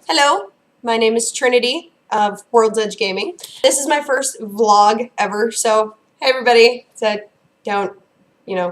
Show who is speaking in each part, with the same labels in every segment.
Speaker 1: Hello, my name is Trinity of World's Edge Gaming. This is my first vlog ever, so hey everybody, don't,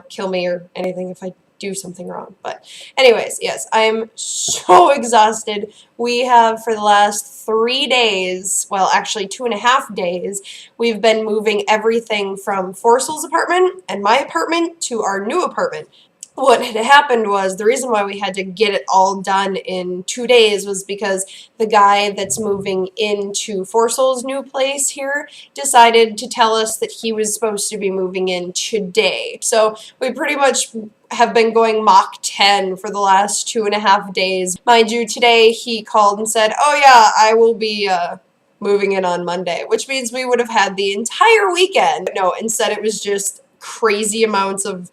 Speaker 1: kill me or anything if I do something wrong. But anyways, yes, I'm so exhausted. We have for the last 3 days, well actually 2.5 days, we've been moving everything from Forcel's apartment and my apartment to our new apartment. What had happened was the reason why we had to get it all done in 2 days was because the guy that's moving into Forcel's new place here decided to tell us that he was supposed to be moving in today. So we pretty much have been going Mach 10 for the last 2.5 days. Mind you, today he called and said, oh yeah, I will be moving in on Monday, which means we would have had the entire weekend. No, instead it was just crazy amounts of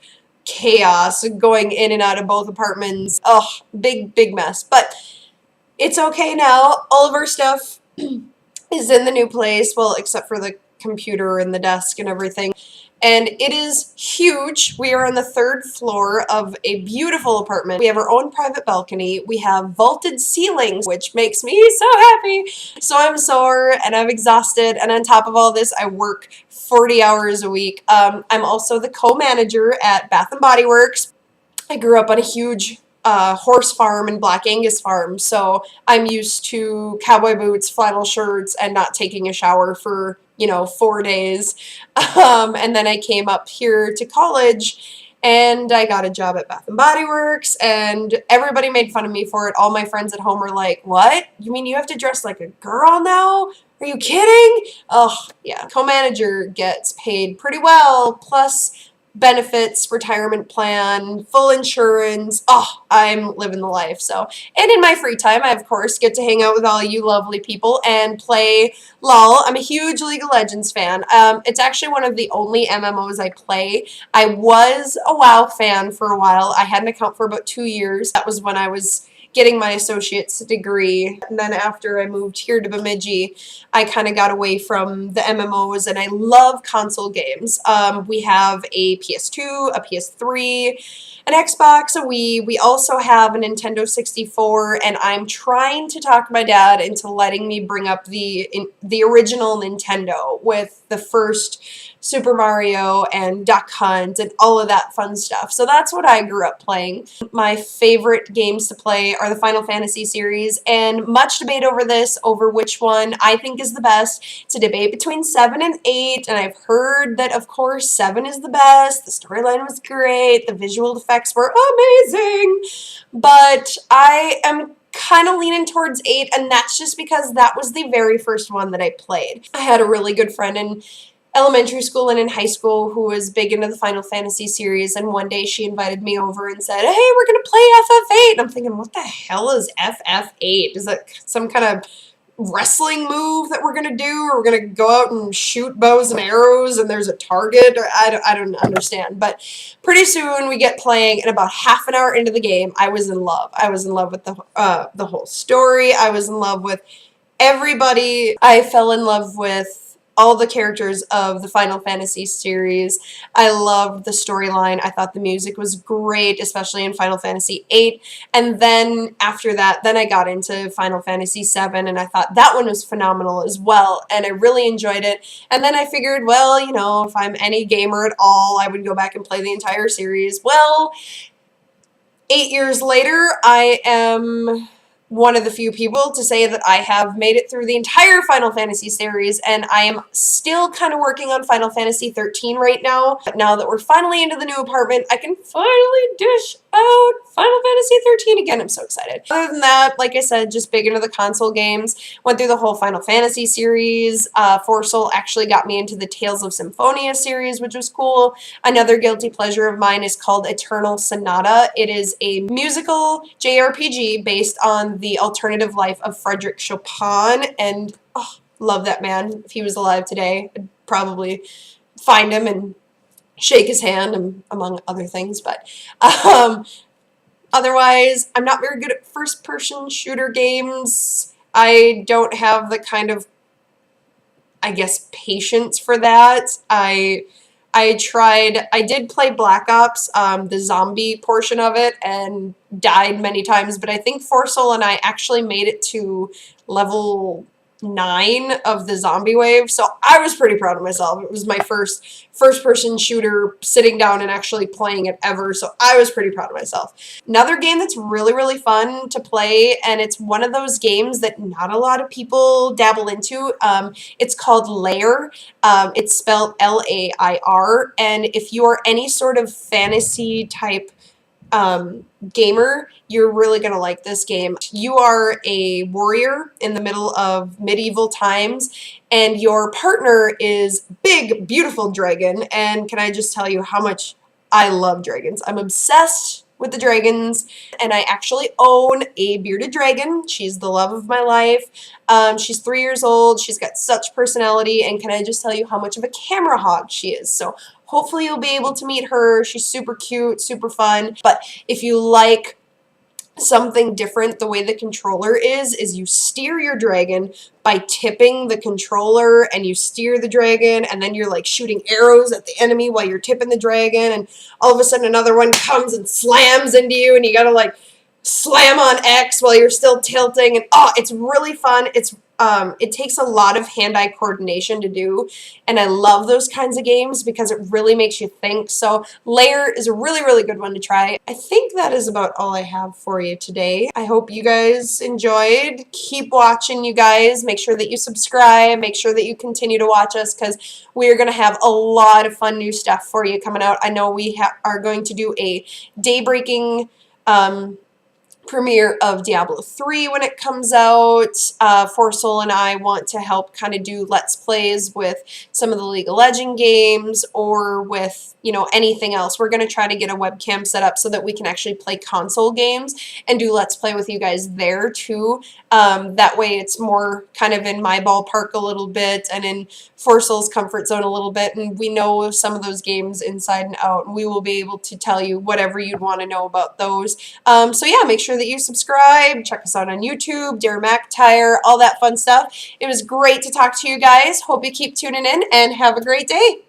Speaker 1: chaos going in and out of both apartments. Oh, big mess. But it's okay now. All of our stuff is in the new place, well, except for the computer and the desk and everything. And it is huge. We are on the 3rd floor of a beautiful apartment. We have our own private balcony. We have vaulted ceilings, which makes me so happy. So I'm sore and I'm exhausted. And on top of all this, I work 40 hours a week. I'm also the co-manager at Bath & Body Works. I grew up on a huge horse farm and Black Angus farm, so I'm used to cowboy boots, flannel shirts, and not taking a shower for, 4 days. And then I came up here to college and I got a job at Bath & Body Works, and everybody made fun of me for it. All my friends at home were like, what? You mean you have to dress like a girl now? Are you kidding? Oh, yeah. Co-manager gets paid pretty well, plus benefits, retirement plan, full insurance. Oh, I'm living the life. So, and in my free time, I of course get to hang out with all you lovely people and play LOL. I'm a huge League of Legends fan. It's actually one of the only MMOs I play. I was a WoW fan for a while. I had an account for about 2 years. That was when I was getting my associate's degree. And then after I moved here to Bemidji, I kind of got away from the MMOs, and I love console games. We have a PS2, a PS3, an Xbox, a Wii. We also have a Nintendo 64, and I'm trying to talk my dad into letting me bring up the original Nintendo with the first Super Mario and Duck Hunt and all of that fun stuff. So that's what I grew up playing. My favorite games to play are the Final Fantasy series, and much debate over this, over which one I think is the best. It's a debate between 7 and 8, and I've heard that, of course, 7 is the best. The storyline was great. The visual effects were amazing. But I am kind of leaning towards 8, and that's just because that was the very first one that I played. I had a really good friend in elementary school and in high school who was big into the Final Fantasy series, and one day she invited me over and said, hey, we're gonna play FF8. And I'm thinking, what the hell is FF8? Is that some kind of wrestling move that we're gonna do, or we're gonna go out and shoot bows and arrows and there's a target? Or I don't understand. But pretty soon we get playing, and about half an hour into the game, I was in love. I was in love with the whole story. I was in love with everybody. I fell in love with all the characters of the Final Fantasy series. I loved the storyline. I thought the music was great, especially in Final Fantasy VIII. And then after that, then I got into Final Fantasy VII, and I thought that one was phenomenal as well, and I really enjoyed it. And then I figured, well, if I'm any gamer at all, I would go back and play the entire series. Well, 8 years later, I am one of the few people to say that I have made it through the entire Final Fantasy series, and I am still kind of working on Final Fantasy 13 right now. But now that we're finally into the new apartment, I can finally dish out Final Fantasy 13 again. I'm so excited. Other than that, like I said, just big into the console games. Went through the whole Final Fantasy series. Forcel actually got me into the Tales of Symphonia series, which was cool. Another guilty pleasure of mine is called Eternal Sonata. It is a musical JRPG based on the alternative life of Frederick Chopin, and love that man. If he was alive today, I'd probably find him and shake his hand, and among other things. But otherwise, I'm not very good at first-person shooter games. I don't have the kind of, I guess, patience for that. I I did play Black Ops, the zombie portion of it, and died many times, but I think Forsol and I actually made it to level 9 of the zombie wave, so I was pretty proud of myself. It was my first person shooter sitting down and actually playing it ever, so I was pretty proud of myself. Another game that's really, really fun to play, and it's one of those games that not a lot of people dabble into. It's called Lair. It's spelled Lair, and if you're any sort of fantasy type gamer, you're really gonna like this game. You are a warrior in the middle of medieval times, and your partner is big, beautiful dragon. And can I just tell you how much I love dragons? I'm obsessed with the dragons, and I actually own a bearded dragon. She's the love of my life. She's 3 years old. She's got such personality, and can I just tell you how much of a camera hog she is? So hopefully you'll be able to meet her. She's super cute, super fun. But if you like something different, the way the controller is you steer your dragon by tipping the controller, and you steer the dragon, and then you're like shooting arrows at the enemy while you're tipping the dragon, and all of a sudden another one comes and slams into you, and you gotta like slam on X while you're still tilting, and oh, it's really fun. It takes a lot of hand-eye coordination to do, and I love those kinds of games because it really makes you think. So Lair is a really, really good one to try. I think that is about all I have for you today. I hope you guys enjoyed. Keep watching, you guys. Make sure that you subscribe. Make sure that you continue to watch us, because we are going to have a lot of fun new stuff for you coming out. I know we are going to do a day-breaking premiere of Diablo 3 when it comes out. Forsol and I want to help kind of do Let's Plays with some of the League of Legends games, or with, you know, anything else. We're going to try to get a webcam set up so that we can actually play console games and do Let's Play with you guys there too. That way it's more kind of in my ballpark a little bit, and in Forsol's comfort zone a little bit, and we know some of those games inside and out, and we will be able to tell you whatever you'd want to know about those. So yeah, make sure that you subscribe, check us out on YouTube, Dare McIntyre, all that fun stuff. It was great to talk to you guys. Hope you keep tuning in, and have a great day.